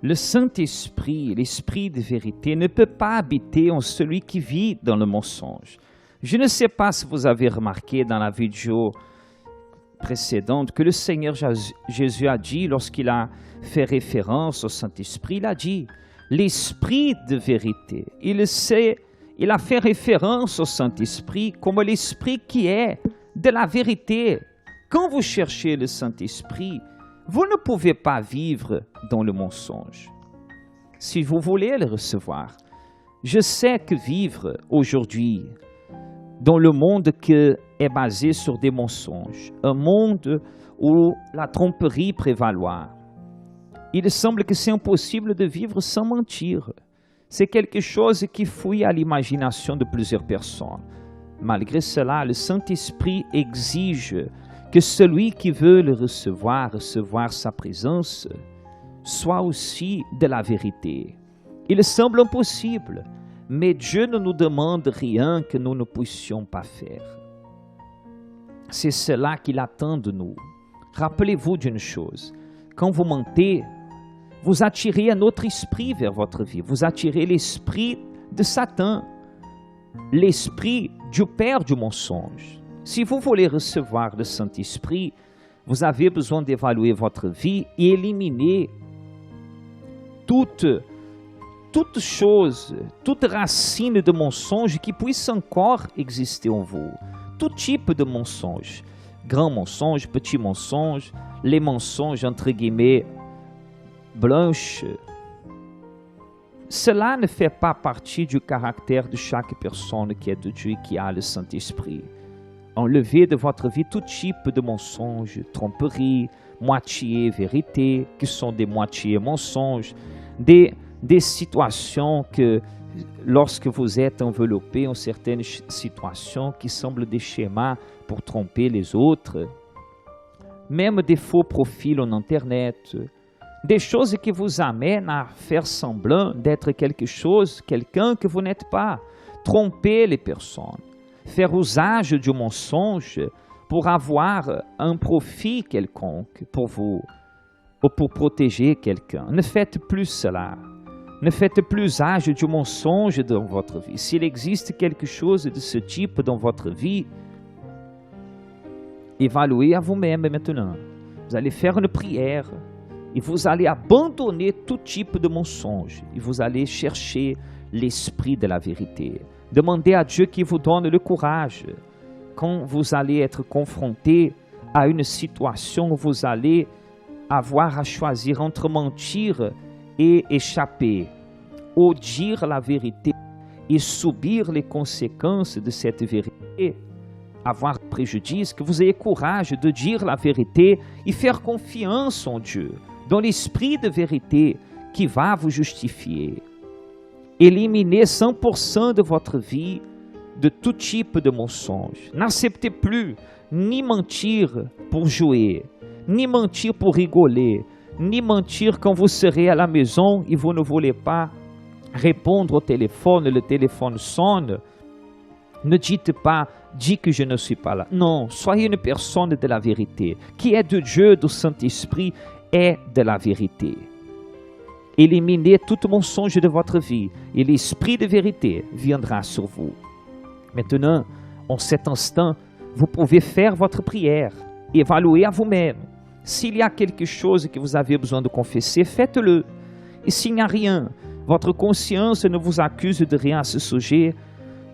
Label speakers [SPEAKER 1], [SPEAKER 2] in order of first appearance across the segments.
[SPEAKER 1] Le Saint-Esprit, l'Esprit de vérité, ne peut pas habiter en celui qui vit dans le mensonge. Je ne sais pas si vous avez remarqué dans la vidéo précédente que le Seigneur Jésus a dit, lorsqu'il a fait référence au Saint-Esprit, il a dit l'Esprit de vérité. Il a fait référence au Saint-Esprit comme l'Esprit qui est de la vérité. Quand vous cherchez le Saint-Esprit, vous ne pouvez pas vivre dans le mensonge. Si vous voulez le recevoir, je sais que vivre aujourd'hui dans le monde qui est basé sur des mensonges, un monde où la tromperie prévaloir, il semble que c'est impossible de vivre sans mentir. C'est quelque chose qui fouille à l'imagination de plusieurs personnes. Malgré cela, le Saint-Esprit exige que celui qui veut le recevoir sa présence, soit aussi de la vérité. Il semble impossible, mais Dieu ne nous demande rien que nous ne puissions pas faire. C'est cela qu'il attend de nous. Rappelez-vous d'une chose, quand vous mentez, vous attirez un autre esprit vers votre vie. Vous attirez l'esprit de Satan, l'esprit du père du mensonge. Si vous voulez recevoir le Saint-Esprit, vous avez besoin d'évaluer votre vie et éliminer toute chose, toute racine de mensonge qui puisse encore exister en vous. Tout type de mensonge, grand mensonge, petit mensonge, les mensonges entre guillemets blanches. Cela ne fait pas partie du caractère de chaque personne qui est de Dieu et qui a le Saint-Esprit. Enlevez de votre vie tout type de mensonges, tromperies, moitié vérité, qui sont des moitiés mensonges, des situations que, lorsque vous êtes enveloppé en certaines situations qui semblent des schémas pour tromper les autres, même des faux profils en Internet, des choses qui vous amènent à faire semblant d'être quelque chose, quelqu'un que vous n'êtes pas, tromper les personnes, faire usage du mensonge pour avoir un profit quelconque pour vous ou pour protéger quelqu'un. Ne faites plus cela. Ne faites plus usage du mensonge dans votre vie. S'il existe quelque chose de ce type dans votre vie, évaluez à vous-même maintenant. Vous allez faire une prière et vous allez abandonner tout type de mensonge. Et vous allez chercher l'esprit de la vérité. Demandez à Dieu qu'il vous donne le courage. Quand vous allez être confronté à une situation où vous allez avoir à choisir entre mentir et échapper, ou dire la vérité et subir les conséquences de cette vérité, avoir préjudice, que vous ayez courage de dire la vérité et faire confiance en Dieu, dans l'esprit de vérité qui va vous justifier. Éliminez 100% de votre vie de tout type de mensonge. N'acceptez plus ni mentir pour jouer, ni mentir pour rigoler, ni mentir quand vous serez à la maison et vous ne voulez pas répondre au téléphone, le téléphone sonne. Ne dites pas « dis que je ne suis pas là ». Non, soyez une personne de la vérité, qui est de Dieu, du Saint-Esprit, est de la vérité. Éliminez tout mensonge de votre vie et l'esprit de vérité viendra sur vous. Maintenant, en cet instant, vous pouvez faire votre prière, évaluer à vous-même. S'il y a quelque chose que vous avez besoin de confesser, faites-le. Et s'il n'y a rien, votre conscience ne vous accuse de rien à ce sujet,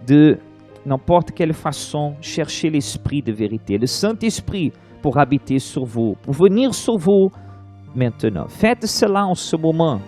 [SPEAKER 1] de n'importe quelle façon, cherchez l'esprit de vérité, le Saint-Esprit pour habiter sur vous, pour venir sur vous maintenant. Faites cela en ce moment.